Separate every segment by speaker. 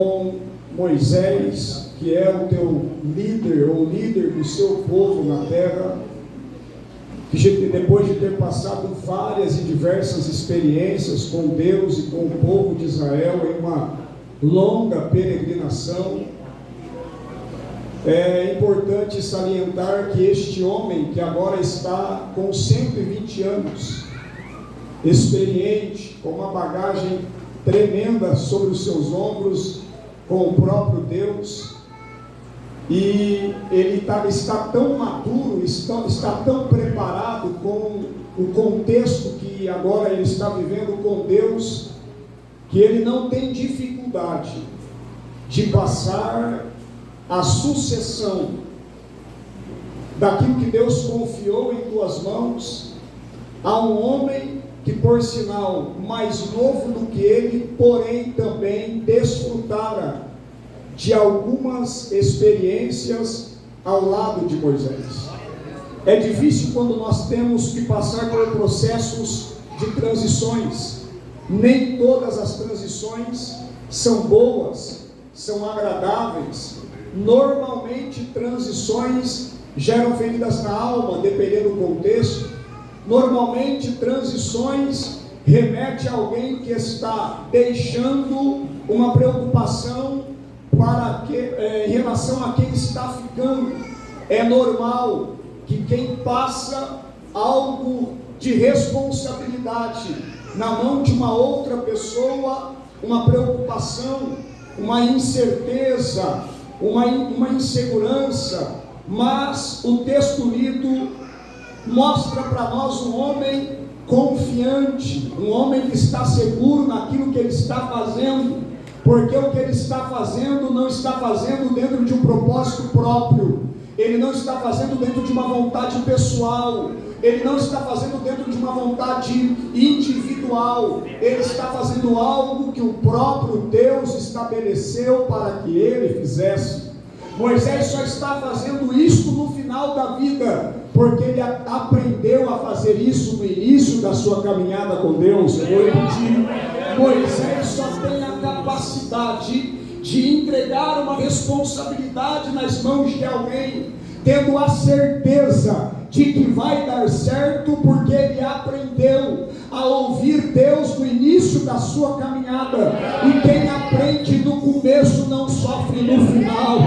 Speaker 1: com Moisés, que é o teu líder, ou líder do seu povo na terra, que depois de ter passado várias e diversas experiências com Deus e com o povo de Israel em uma longa peregrinação, é importante salientar que este homem, que agora está com 120 anos, experiente, com uma bagagem tremenda sobre os seus ombros, com o próprio Deus, e ele está tão maduro, está tão preparado com o contexto que agora ele está vivendo com Deus, que ele não tem dificuldade de passar a sucessão daquilo que Deus confiou em tuas mãos a um homem que, por sinal, mais novo do que ele, porém também desfrutara de algumas experiências ao lado de Moisés. É difícil quando nós temos que passar por processos de transições. Nem todas as transições são boas, são agradáveis. Normalmente transições geram feridas na alma, dependendo do contexto. Normalmente transições remete a alguém que está deixando uma preocupação em relação a quem está ficando. É normal que quem passa algo de responsabilidade na mão de uma outra pessoa, uma preocupação, uma incerteza, uma insegurança, mas o texto lido mostra para nós um homem confiante, um homem que está seguro naquilo que ele está fazendo, porque o que ele está fazendo não está fazendo dentro de um propósito próprio, ele não está fazendo dentro de uma vontade pessoal, ele não está fazendo dentro de uma vontade individual, ele está fazendo algo que o próprio Deus estabeleceu para que ele fizesse. Moisés só está fazendo isso no final da vida, porque ele aprendeu a fazer isso no início da sua caminhada com Deus. Eu vou repetir: Moisés só tem a capacidade de entregar uma responsabilidade nas mãos de alguém, tendo a certeza de que vai dar certo, porque ele aprendeu a ouvir Deus no início da sua caminhada, e quem aprende no começo não sofre no final.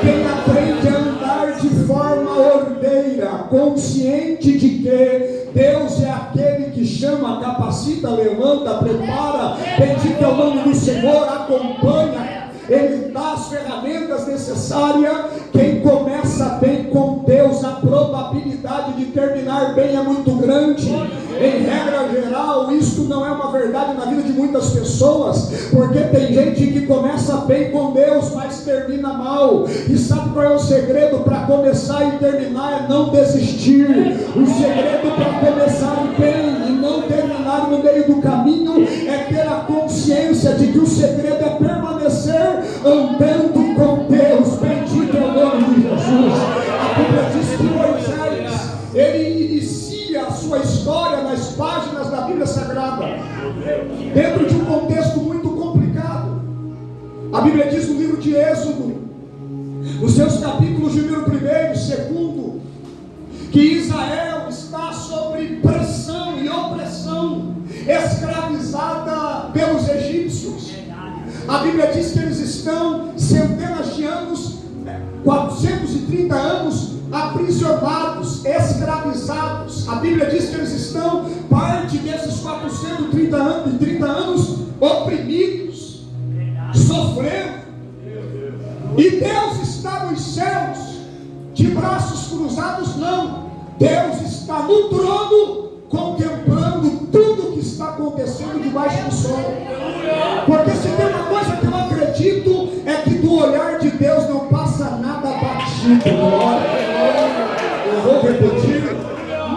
Speaker 1: Quem aprende a andar de forma ordeira, consciente de que Deus é aquele que chama, capacita, levanta, prepara, bendito é o nome do Senhor, acompanha, Ele dá as ferramentas necessárias. Quem começa bem com Deus, a probabilidade de terminar bem é muito grande. Em regra geral, isso não é uma verdade na vida de muitas pessoas, porque tem gente que começa bem com Deus, mas termina mal. E sabe qual é o segredo para começar e terminar? É não desistir. O segredo para começar bem e não terminar no meio do caminho é ter a consciência de que o segredo é permanecer andando com Deus. Bendito é o nome de Jesus. A Bíblia diz que Moisés, ele inicia a sua história nas páginas da Bíblia Sagrada, dentro de um contexto muito complicado. A Bíblia diz no livro de Êxodo, nos seus capítulos de número 1 e 2, que Israel está sob pressão e opressão, escravizada pelos egípcios. A Bíblia diz que eles estão centenas de anos, 430 anos, aprisionados, escravizados. A Bíblia diz que eles estão, parte desses 430 anos, oprimidos, sofrendo. E Deus está nos céus, de braços cruzados não. Deus está no trono, contemplando tudo que está acontecendo debaixo do sol. Porque se tem uma coisa que eu acredito, é que do olhar de Deus não passa nada batido. Eu vou repetir: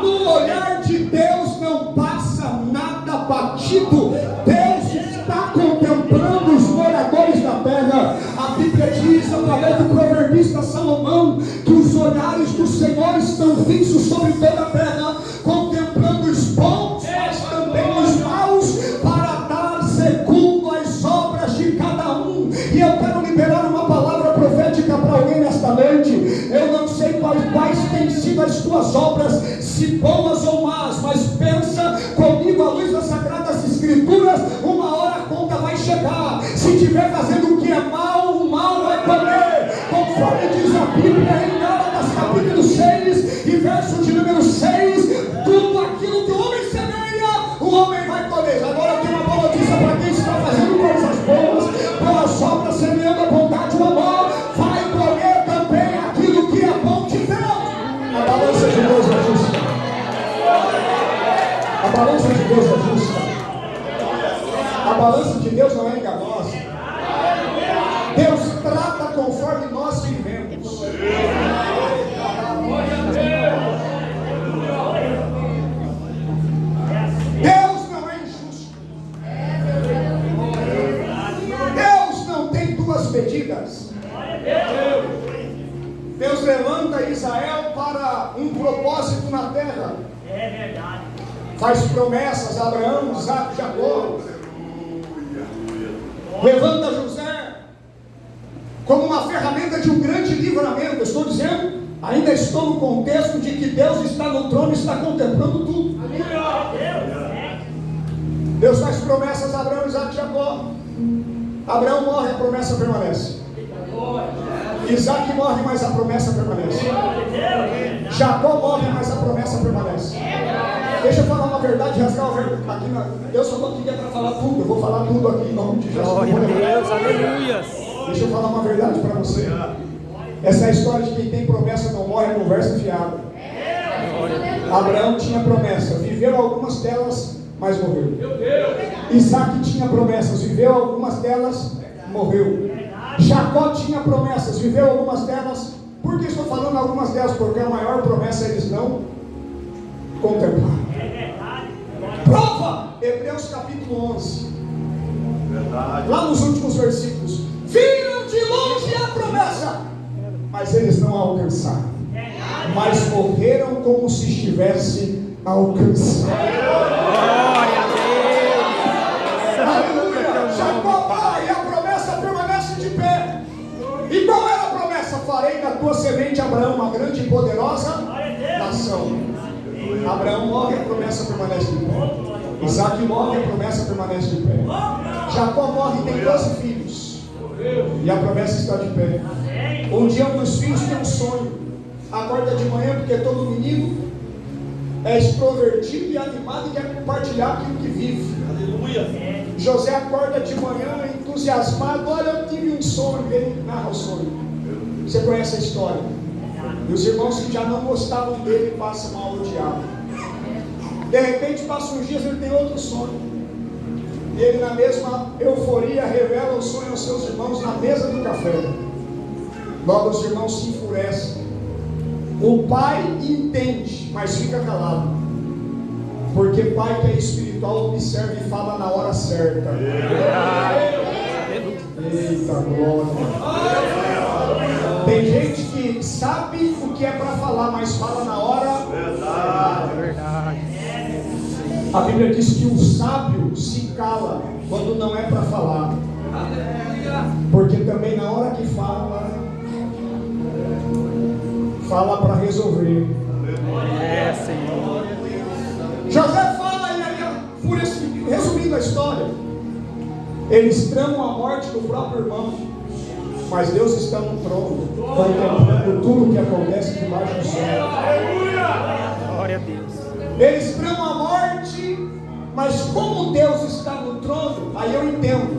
Speaker 1: no olhar de Deus não passa nada batido. Deus está contemplando os moradores da terra. A Bíblia diz, através do proverbista Salomão, que os olhares do Senhor estão fixos sobre toda a terra, contemplando os bons, mas também os maus, para dar segundo as obras um. E eu quero liberar uma palavra profética para alguém nesta noite. Eu não sei quais têm sido as tuas obras, se boas ou más, mas pensa comigo à luz das Sagradas Escrituras, uma hora a conta vai chegar. Se estiver fazendo o que é mal, o mal vai colher, conforme diz a Bíblia em Gálatas capítulo 6 e verso de número 6, tudo aquilo que o homem semeia, o homem vai colher. Agora eu tenho uma boa notícia para quem está fazendo coisas boas, boas obras, semeando a bondade e o amor, vai colher também aquilo que é bom de Deus. A balança de Deus é justa. A balança de Deus é justa. A balança de Deus não é enganosa. Deus trata conforme nós vivemos. Deus não é injusto. Deus não tem duas medidas. Deus levanta Israel para um propósito na terra.
Speaker 2: É verdade.
Speaker 1: Faz promessas a Abraão, Isaac, Jacó. Levanta José como uma ferramenta de um grande livramento. Estou dizendo, ainda estou no contexto de que Deus está no trono e está contemplando tudo. Deus faz promessas a Abraão, Isaac e Jacó. Abraão morre, a promessa permanece. Isaac morre, mas a promessa permanece. Jacó morre, mas a promessa permanece. Deixa eu falar uma verdade, rasgar o verbo aqui. Deus falou que ia para falar tudo. Eu vou falar tudo aqui em nome de Jesus.
Speaker 2: Glória a Deus, aleluia.
Speaker 1: Deixa eu falar uma verdade para você. Essa é a história de quem tem promessa não morre, é conversa fiada. Abraão tinha promessa, viveu algumas delas, mas morreu. Isaac tinha promessas, viveu algumas delas, morreu. Jacó tinha promessas, viveu algumas delas. Por que estou falando algumas delas? Porque a maior promessa eles não contemplaram. Prova! Hebreus capítulo 11. Lá nos últimos versículos. Viram de longe a promessa, mas eles não a alcançaram. Mas morreram como se estivesse alcançado.
Speaker 2: Glória a Deus.
Speaker 1: Aleluia! Jacó morre e a promessa permanece de pé. E qual era a promessa? Farei da tua semente, Abraão, uma grande e poderosa nação. Abraão morre e a promessa permanece de pé. Isaac morre e a promessa permanece de pé. Jacó morre e tem 12 filhos. E a promessa está de pé. Um dia um dos filhos tem um sonho. Acorda de manhã, porque todo menino é extrovertido e animado e quer compartilhar aquilo que vive. Aleluia. José acorda de manhã entusiasmado. Olha, eu tive um sonho. Ele narra o sonho. Você conhece a história. E os irmãos que já não gostavam dele passam a odiá-lo. De repente, passam uns dias, ele tem outro sonho. E ele, na mesma euforia, revela o sonho aos seus irmãos na mesa do café. Logo os irmãos se enfurecem. O pai entende, mas fica calado. Porque pai que é espiritual observa e fala na hora certa. Eita glória. Tem gente que sabe o que é para falar, mas fala na hora.
Speaker 2: Verdade.
Speaker 1: A Bíblia diz que o sábio se cala quando não é para falar. Porque também na hora que fala para resolver.
Speaker 2: É, Senhor.
Speaker 1: José fala e aí, resumindo a história, eles tramam a morte do próprio irmão, mas Deus está no trono, contemplando tudo o que acontece debaixo do céu.
Speaker 2: Glória a Deus.
Speaker 1: Eles tramam a morte, mas como Deus está no trono, aí eu entendo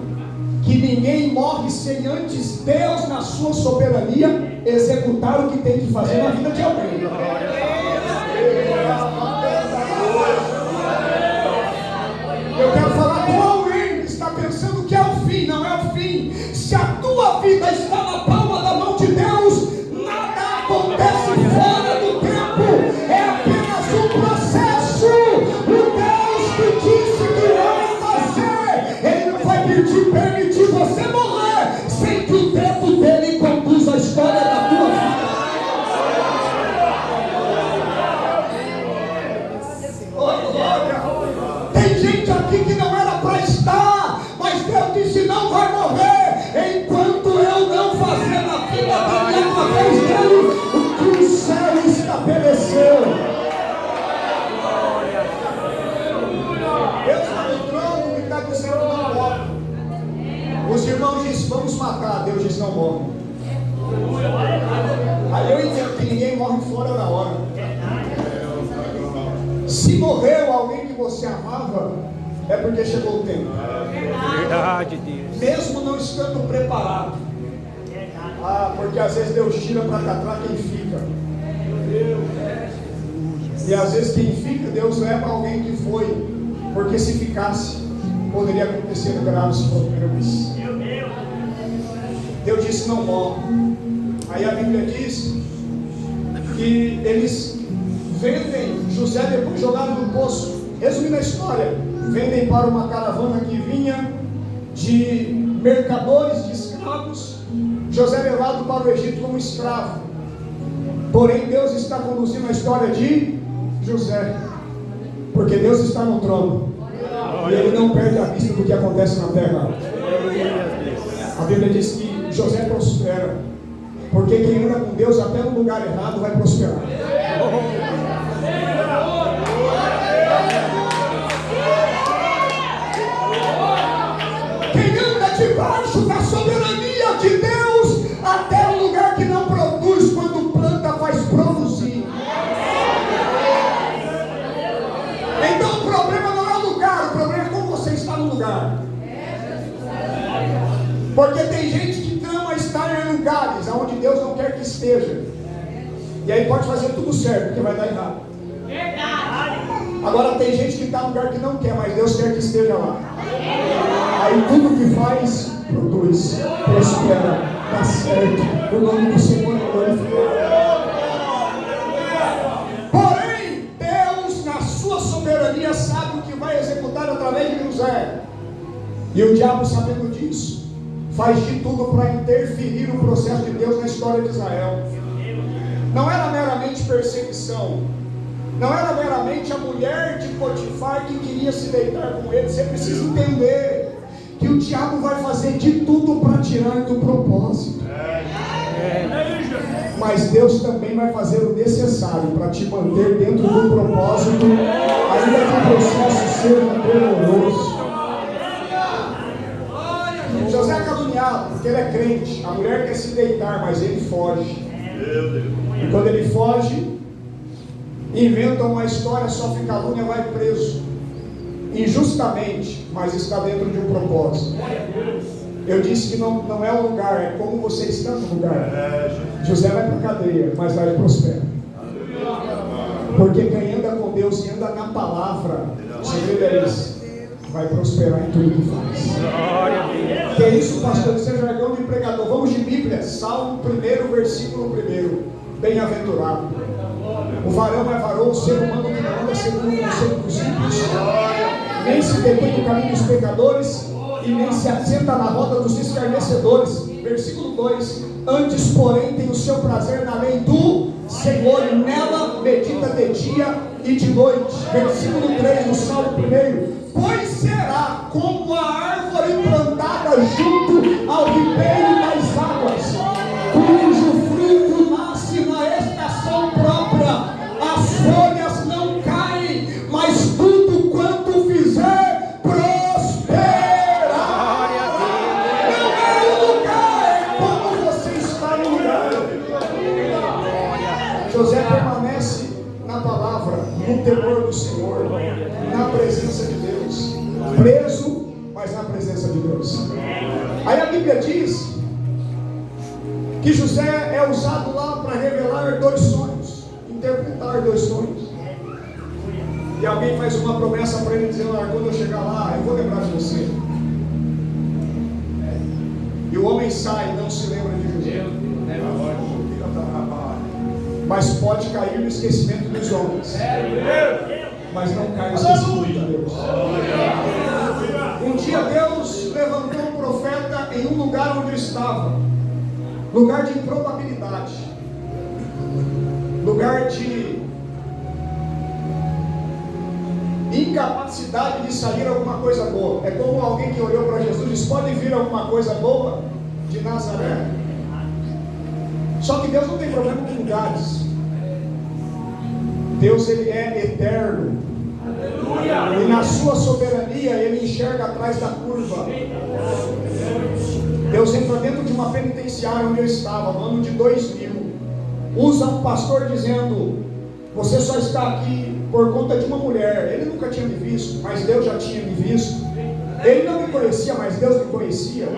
Speaker 1: que ninguém morre sem antes Deus, na sua soberania, executar o que tem que fazer na vida de alguém. Eu quero falar com alguém que está pensando que é o fim. Não é o fim. Se a tua vida está na palma da mão de Deus, nada acontece fora do tempo. É apenas um processo. O Deus que disse que vai fazer, Ele não vai permitir você morrer sem que o dedo dele conduza a história da tua vida. Tem gente aqui que não era para estar, mas Deus disse: não vai morrer. disse, vamos matar. Deus disse, não morre. Aí eu entendo que ninguém morre fora da hora. Se morreu alguém que você amava, é porque chegou o tempo.
Speaker 2: Verdade, Deus.
Speaker 1: Mesmo não estando preparado. Porque às vezes Deus tira para cá quem fica. E às vezes quem fica, Deus leva alguém que foi. Porque se ficasse, poderia acontecer graves problemas. Deus disse, não morre. Aí a Bíblia diz que eles vendem José, depois jogaram no poço. Resumindo a história, vendem para uma caravana que vinha de mercadores de escravos. José é levado para o Egito como escravo. Porém Deus está conduzindo a história de José, porque Deus está no trono e Ele não perde a vista do que acontece na terra. A Bíblia diz que José prospera, porque quem anda com Deus até no lugar errado vai prosperar. Quem anda debaixo da soberania de Deus, até o lugar que não produz, quando planta faz produzir. Então o problema não é o lugar, o problema é como você está no lugar. Porque tem gente que ama estar em lugares onde Deus não quer que esteja. E aí pode fazer tudo certo, porque vai dar errado. Agora tem gente que está no lugar que não quer, mas Deus quer que esteja lá. Aí tudo que faz, produz, prospera, dá certo. O nome do Senhor é glorificado. Porém, Deus, na sua soberania, sabe o que vai executar através de José. E o diabo, sabendo disso, faz de tudo para interferir no processo de Deus na história de Israel. Não era meramente perseguição. Não era meramente a mulher de Potifar que queria se deitar com ele. Você precisa entender que o diabo vai fazer de tudo para tirar do propósito. Mas Deus também vai fazer o necessário para te manter dentro do propósito, ainda que o processo seja doloroso. José é caluniado porque ele é crente. A mulher quer se deitar, mas ele foge. E quando ele foge, inventa uma história, sofre calúnia, vai preso injustamente, mas está dentro de um propósito. Eu disse que não é o lugar, é como você está no lugar. José vai para a cadeia, mas lá ele prospera. Porque quem anda com Deus e anda na palavra, o segredo é esse: vai prosperar em tudo que faz. Que é isso, pastor? Isso é jargão de pregador. Vamos de Bíblia, Salmo 1, versículo 1. Bem-aventurado o varão é varão, o ser humano que não anda segundo o conselho dos ímpios, nem se detém no caminho dos pecadores, e nem se assenta na roda dos escarnecedores. Versículo 2: antes, porém, tem o seu prazer na lei do Senhor, e nela medita de dia e de noite. Versículo 3 do Salmo 1: pois será como a árvore plantada junto ao ribeiro das águas, cujo fruto nasce na estação própria, as folhas não caem, mas tudo quanto fizer prosperará. Não é o lugar, é como você está no lugar. José permanece na palavra, no temor do Senhor, na presença de Deus, preso, mas na presença de Deus. Aí a Bíblia diz que José é usado lá para revelar 2 sonhos, interpretar 2 sonhos. E alguém faz uma promessa para ele, dizendo: quando eu chegar lá, eu vou lembrar de você. E o homem sai e não se lembra de José. Mas pode cair no esquecimento dos homens, mas não cai no esquecimento de Deus. Um dia Deus levantou um profeta em um lugar onde eu estava, lugar de improbabilidade, lugar de incapacidade de sair alguma coisa boa. É como alguém que olhou para Jesus e disse: pode vir alguma coisa boa de Nazaré? Só que Deus não tem problema com lugares. Deus, ele é eterno. E na sua soberania ele enxerga atrás da curva. Deus entrou dentro de uma penitenciária onde eu estava, no ano de 2000. Usa um pastor dizendo: você só está aqui por conta de uma mulher. Ele nunca tinha me visto, mas Deus já tinha me visto. Ele não me conhecia, mas Deus me conhecia.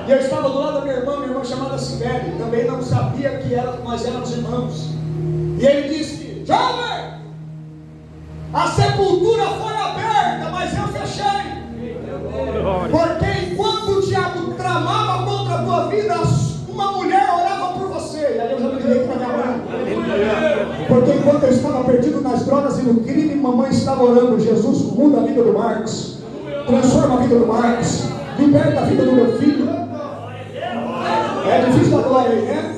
Speaker 1: E eu estava do lado da minha irmã chamada Sibeli. Também não sabia que nós éramos irmãos. E ele disse: jovem, a sepultura foi aberta, mas eu fechei. Porque enquanto o diabo tramava contra a tua vida, uma mulher orava por você. E aí eu já me liguei para minha mãe. Porque enquanto eu estava perdido nas drogas e no crime, mamãe estava orando: Jesus, muda a vida do Marcos, transforma a vida do Marcos, liberta a vida do meu filho. É difícil da glória aí, né?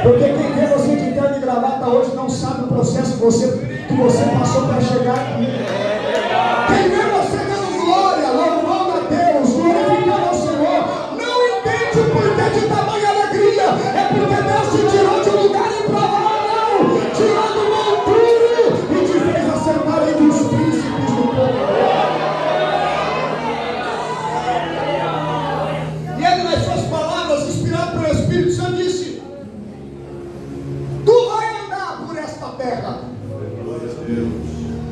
Speaker 1: Porque quem vê você de terno e gravata hoje não sabe o processo que você passou para chegar aqui. Quem vê você dando glória, louvando a Deus, glorificando ao Senhor, não entende o porquê de tamanha alegria. É porque Deus te tirou de um lugar improvável, tirou do monturo e te fez assentar entre os príncipes do povo. E ele, nas suas palavras, inspirado pelo Espírito Santo, disse: tu vai andar por esta terra,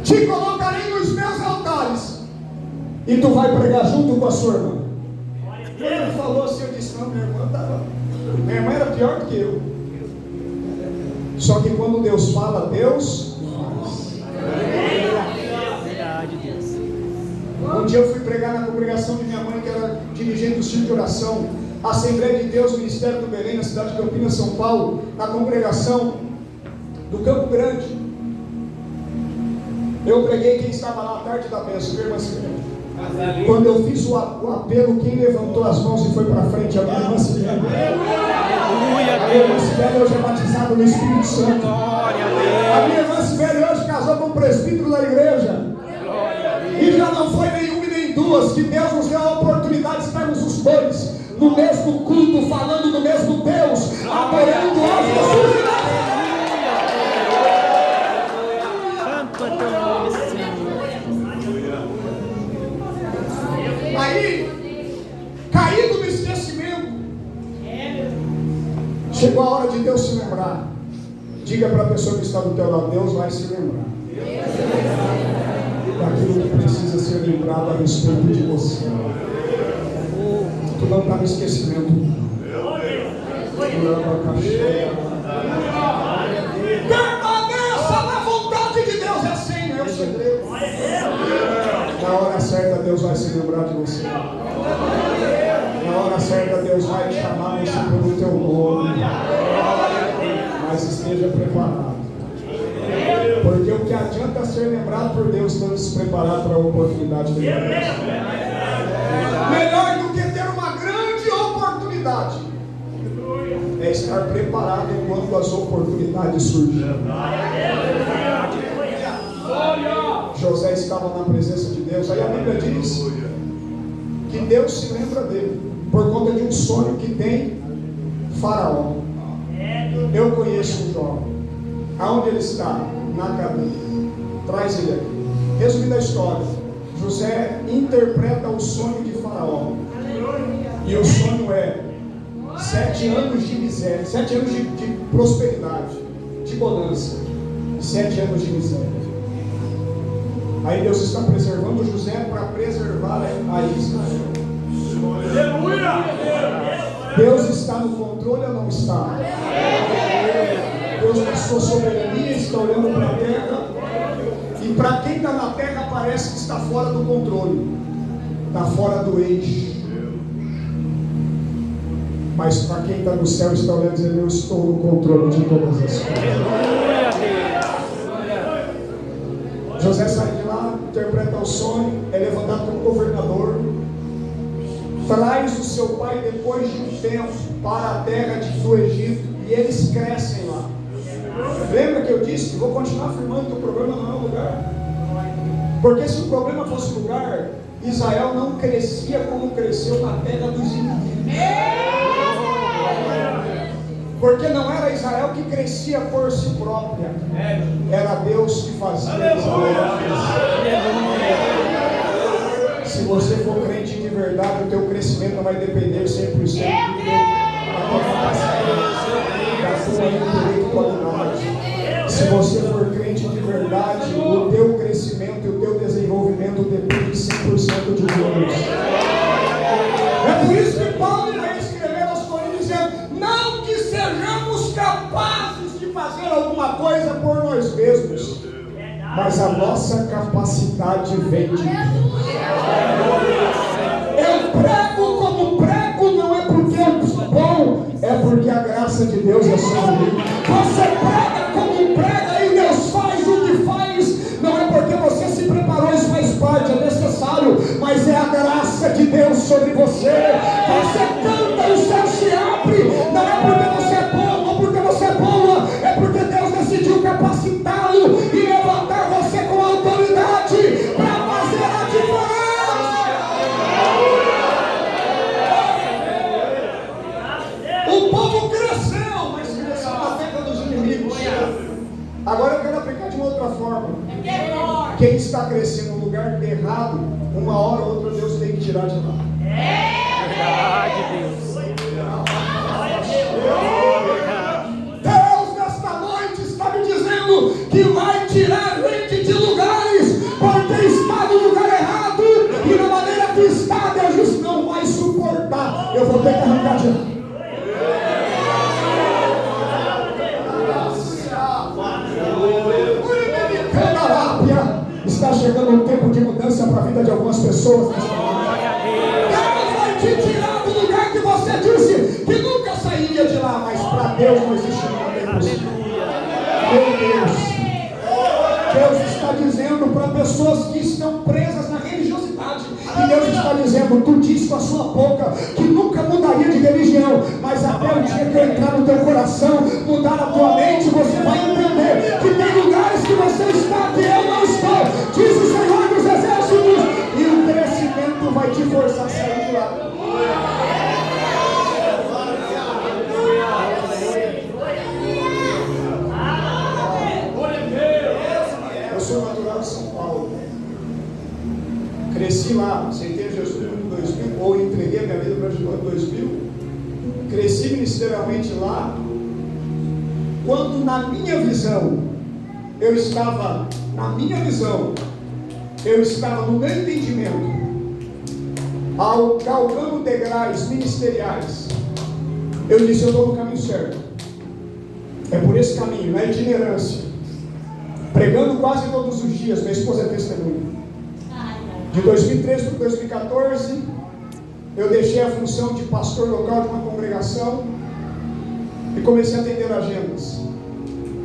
Speaker 1: te colocarei nos meus altares e tu vai pregar junto com a sua irmã. Quando ele falou assim, eu disse: não, minha irmã era pior do que eu. Só que quando Deus fala, Deus faz. Um dia eu fui pregar na congregação de minha mãe, que era dirigente do Círculo de Oração, Assembleia de Deus, Ministério do Belém, na cidade de Campinas, São Paulo, na congregação do Campo Grande. Eu preguei, quem estava lá à tarde da bênção, irmã Silvia. Quando eu fiz o apelo, quem levantou as mãos e foi para frente? A minha irmã Silvia. A minha irmã Silvia hoje é batizada no Espírito Santo. A minha irmã Silvia hoje casou com um presbítero da igreja. E já não foi nenhuma e nem duas, que Deus nos deu a oportunidade de estarmos os dois no mesmo culto, falando do mesmo Deus, adorando a Jesus. Aí, caído no esquecimento, chegou a hora de Deus se lembrar. Diga para a pessoa que está do teu lado: Deus vai se lembrar daquilo que precisa ser lembrado a respeito de você. Tu não está no esquecimento. Permaneça na vontade de Deus, é assim, é o segredo. Na hora certa Deus vai se lembrar de você. Na hora certa Deus vai te chamar você pelo teu nome. Mas esteja preparado. Porque o que adianta ser lembrado por Deus não se preparar para a oportunidade dele. Melhor do que ter uma grande oportunidade é estar preparado quando as oportunidades surgirem. José estava na presença de Deus. Aí a Bíblia diz que Deus se lembra dele por conta de um sonho que tem Faraó. Eu conheço um jovem. Aonde ele está? Na cadeia. Traz ele aqui. Resumindo a história, José interpreta o sonho de Faraó. E o sonho é 7 anos de miséria, 7 anos de prosperidade, de bonança, 7 anos de miséria. Aí Deus está preservando José para preservar a Israel. Deus está no controle ou não está? Deus, na sua soberania, está olhando para a terra. E para quem está na terra parece que está fora do controle, está fora do eixo. Mas para quem está no céu está olhando e dizendo: eu estou no controle de todas as coisas. José sai de lá, interpreta o sonho, é levantado como governador, traz o seu pai depois de um tempo para a terra do Egito, e eles crescem lá. Lembra que eu disse que vou continuar afirmando que o problema não é o lugar? Porque se o problema fosse o lugar, Israel não crescia como cresceu na terra dos inimigos. Porque não era Israel que crescia por si própria, era Deus que fazia Israel crescer. Se você for crente de verdade, o teu crescimento não vai depender 100% do teu da tua intelectualidade. Se você for crente de verdade, o teu crescimento e o teu desenvolvimento depende 100% de Deus. É por isso que Paulo vai escrever aos Coríntios dizendo: não que sejamos capazes de fazer alguma coisa por nós mesmos, mas a nossa capacidade vem de Deus. Eu prego como prego, não é porque eu sou bom, é porque a graça de Deus é sobre mim. Você prega como prega e Deus faz o que faz, não é porque você se preparou, isso faz parte, é necessário, mas é a graça de Deus sobre você. Você canta, o céu se abre, não é porque você é bom ou porque você é boa, é porque Deus decidiu capacitá-lo e levantar você com autoridade para fazer a diferença. O povo cresceu, mas cresceu na terra dos inimigos. Agora eu quero aplicar de uma outra forma. Quem está crescendo no lugar errado, uma hora ou outra Deus tem que tirar de lá.
Speaker 2: Verdade, Deus.
Speaker 1: Deus nesta noite está me dizendo que vai tirar gente de lugares, porque está no lugar errado, e na maneira que está, Deus disse: não vai suportar, eu vou ter que arrancar de lá. Está chegando um tempo de mudança para a vida de algumas pessoas. Deus vai te tirar do lugar que você disse que nunca sairia de lá, mas para Deus não existe nada impossível. Meu Deus. Deus está dizendo para pessoas que estão presas na religiosidade, e Deus está dizendo: tu diz com a sua boca que nunca mudaria de religião, mas até o dia que eu entrar no teu coração, mudar a tua mente, você vai entender que tem lugares que você está que eu não estou, diz o Senhor dos Exércitos, e o crescimento vai te forçar a sair de lá. Eu sou natural de São Paulo, cresci lá, aceitei Jesus em 2000, ou entreguei minha vida para Jesus em 2000, cresci ministerialmente lá, quando na minha visão, eu estava no meu entendimento, galgando degraus ministeriais, eu disse: eu estou no caminho certo, é por esse caminho, na itinerância, pregando quase todos os dias. Minha esposa é testemunha. De 2013 para 2014, eu deixei a função de pastor local de uma congregação e comecei a atender agendas.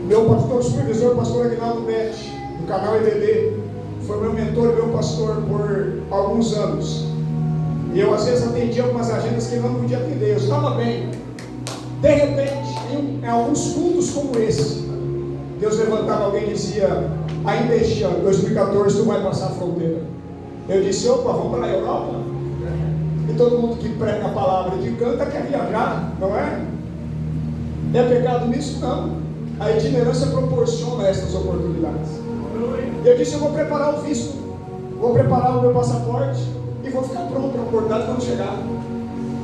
Speaker 1: Meu pastor supervisor, pastor Aguinaldo Betti, do canal EBD, foi meu mentor e meu pastor por alguns anos. E eu às vezes atendia algumas agendas que ele não podia atender. Eu estava bem. De repente, em alguns cultos como esse, Deus levantava alguém e dizia: ainda este ano, 2014, tu vai passar a fronteira. Eu disse: opa, vamos para a Europa? E todo mundo que prega a palavra de canta quer viajar, não é? É pecado nisso? Não. A itinerância proporciona essas oportunidades. Eu disse: eu vou preparar o visto, vou preparar o meu passaporte e vou ficar pronto para a oportunidade quando chegar.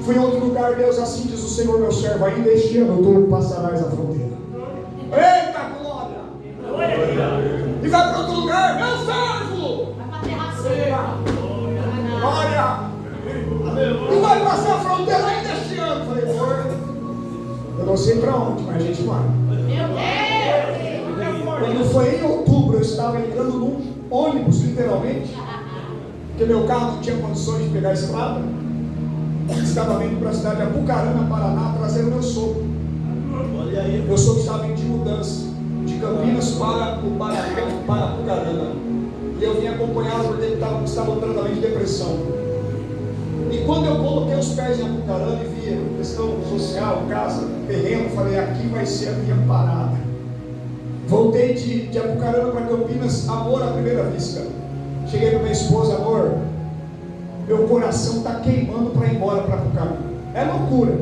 Speaker 1: Fui em outro lugar. Deus: assim diz o Senhor meu servo, ainda este ano tu passarás a fronteira. Eita glória! E vai para outro lugar: meu servo, glória! Tu vai passar a fronteira ainda este ano. Falei: eu não sei para onde, mas a gente vai. Quando foi em outubro, eu estava entrando num ônibus, literalmente, porque meu carro não tinha condições de pegar a estrada. Estava vindo para a cidade de Apucarana, Paraná, trazendo meu sogro. Meu sogro estava vindo de mudança, de Campinas para Apucarana. E eu vim acompanhá-lo porque ele estava no tratamento de depressão. E quando eu coloquei os pés em Apucarana e vi questão social, casa, terreno, falei: aqui vai ser a minha parada. Voltei de Apucarana para Campinas, amor à primeira vista. Cheguei para minha esposa: amor, meu coração está queimando para ir embora para Apucarana. É loucura.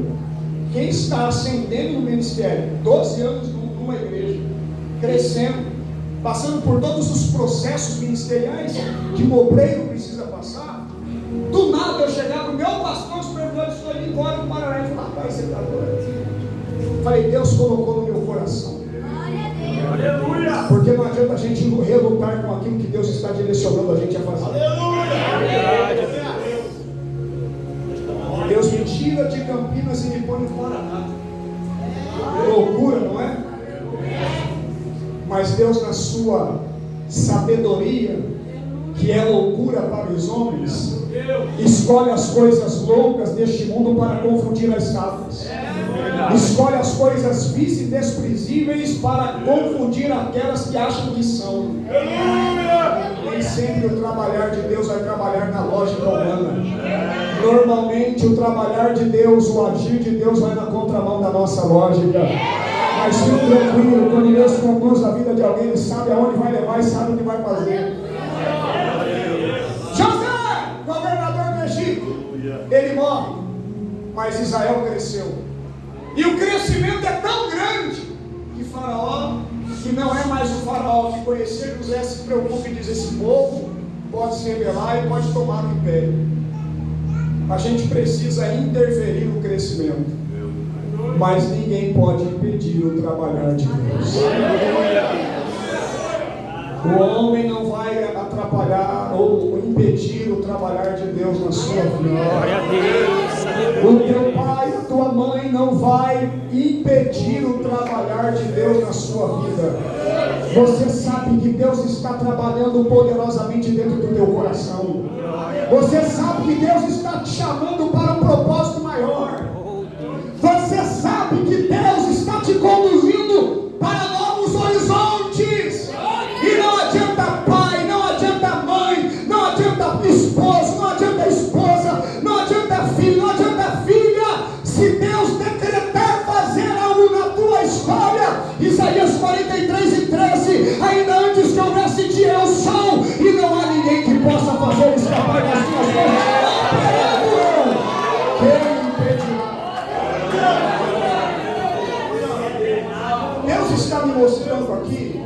Speaker 1: Quem está ascendendo no ministério, 12 anos numa igreja, crescendo, passando por todos os processos ministeriais que o obreiro precisa passar, do nada de eu chegar para o meu pastor supervisor, estou indo embora do Paraná. Ele falou: rapaz, você está doido? Falei: Deus colocou no meu coração. Aleluia! Porque não adianta a gente relutar com aquilo que Deus está direcionando a gente a fazer. Aleluia! Deus me tira de Campinas e me põe no Paraná. Loucura, não é? Mas Deus, na sua sabedoria, que é loucura para os homens, escolhe as coisas loucas deste mundo para confundir as sábias. Escolhe as coisas vis e desprezíveis para confundir aquelas que acham que são. Nem sempre o trabalhar de Deus vai trabalhar na lógica humana. Normalmente o trabalhar de Deus, o agir de Deus vai na contramão da nossa lógica. Mas fique tranquilo, quando Deus conduz a vida de alguém, Ele sabe aonde vai levar e sabe o que vai fazer. José, governador do Egito, ele morre, mas Israel cresceu. E o crescimento é tão grande que Faraó, que não é mais o Faraó que conhecia José, se preocupa e diz: esse povo pode se rebelar e pode tomar o império. A gente precisa interferir no crescimento, mas ninguém pode impedir o trabalhar de Deus. O homem não vai atrapalhar ou impedir o trabalhar de Deus na sua vida. O teu pai, a tua mãe não vai impedir o trabalhar de Deus na sua vida. Você sabe que Deus está trabalhando poderosamente dentro do teu coração. Você sabe que Deus está te chamando para um propósito maior. Você sabe que Deus está te conduzindo para novos horizontes. E não adianta pai, não adianta mãe, não adianta esposo, não adianta esposa, não adianta filho, não adianta filha. Se Deus decretar fazer algo na tua história, Isaías 43:13, ainda antes que houvesse dia eu sou, e não há ninguém que possa fazer escapar das tuas mãos. Deus está me mostrando aqui,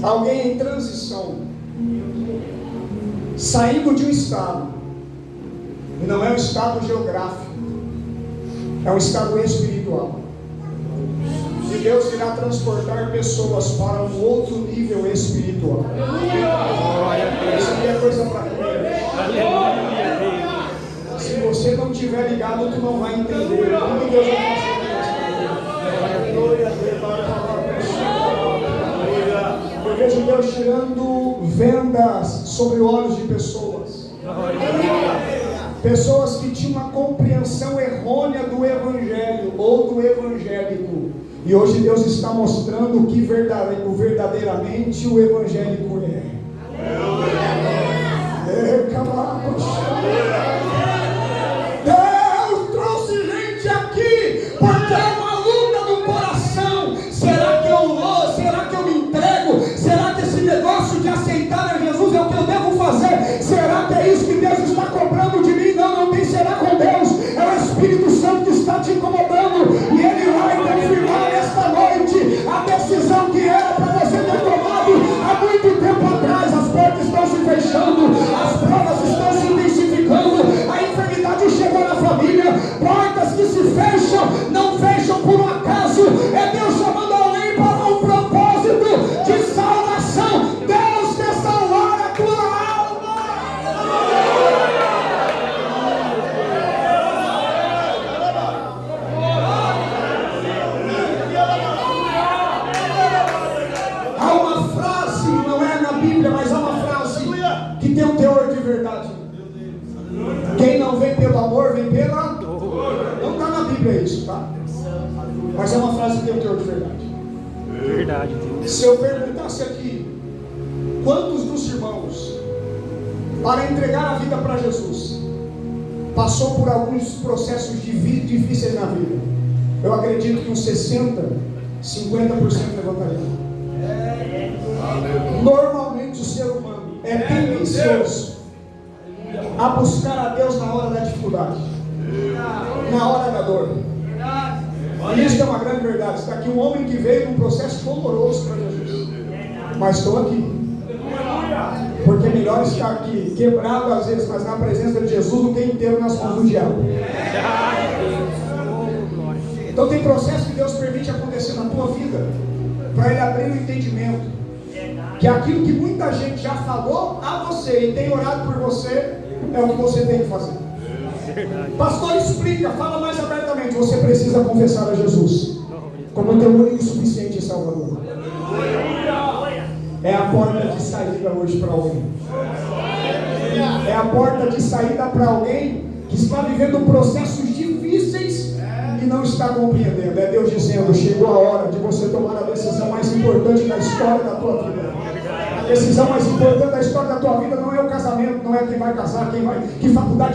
Speaker 1: alguém em transição, saindo de um estado, e não é um estado geográfico, é um estado espiritual. E Deus irá transportar pessoas para um outro nível espiritual. Isso aqui é coisa para comer. Se você não estiver ligado, tu não vai entender. Como Deus vai fazer. Eu vejo Deus tirando vendas sobre olhos de pessoas. Pessoas que tinham uma compreensão errônea do evangelho ou do evangélico. E hoje Deus está mostrando o que verdadeiramente o evangélico é. Deus trouxe gente aqui porque é uma luta do coração. Será que eu louvo? Será que eu me entrego? Será que esse negócio de aceitar a Jesus é o que eu devo fazer? Será que é isso que Deus está cobrando de mim? Não, não tem será com Deus. É o Espírito Santo que está te incomodando. E Ele vai confirmar esta noite a decisão que era para você ter tomado há muito tempo atrás. As portas estão se fechando, as provas estão se intensificando, a enfermidade chegou na família, portas que se fecham, não fecham por um acaso. É Deus chamando alguém para um propósito de salvação. Deus quer salvar a tua alma. Há uma frase, não é na Bíblia, mas há uma frase que tem um teor de verdade. Quem não vem pelo amor, vem pela... Não está na Bíblia isso, tá? Mas é uma frase que tem um teor de verdade.
Speaker 2: Verdade, Deus.
Speaker 1: Se eu perguntasse aqui, quantos dos irmãos, para entregar a vida para Jesus, passou por alguns processos difíceis na vida, eu acredito que uns 60, 50% levantariam. Normalmente o ser humano é tendencioso a buscar a Deus na hora da dificuldade, na hora da dor. E isso é uma grande verdade. Está aqui um homem que veio num processo doloroso para Jesus, mas estou aqui. Porque é melhor estar aqui quebrado às vezes, mas na presença de Jesus, do que inteiro nas mãos do diabo. Então tem processo que Deus permite acontecer na tua vida, para Ele abrir o entendimento, que aquilo que muita gente já falou a você e tem orado por você, é o que você tem que fazer. Pastor, explica, fala mais abertamente. Você precisa confessar a Jesus como teu único e suficiente Salvador. É a porta de saída hoje para alguém. É a porta de saída para alguém que está vivendo processos difíceis e não está compreendendo. É Deus dizendo: chegou a hora de você tomar a decisão mais importante da história da tua vida. A decisão mais importante da história da tua vida não é o casamento, não é quem vai casar, que faculdade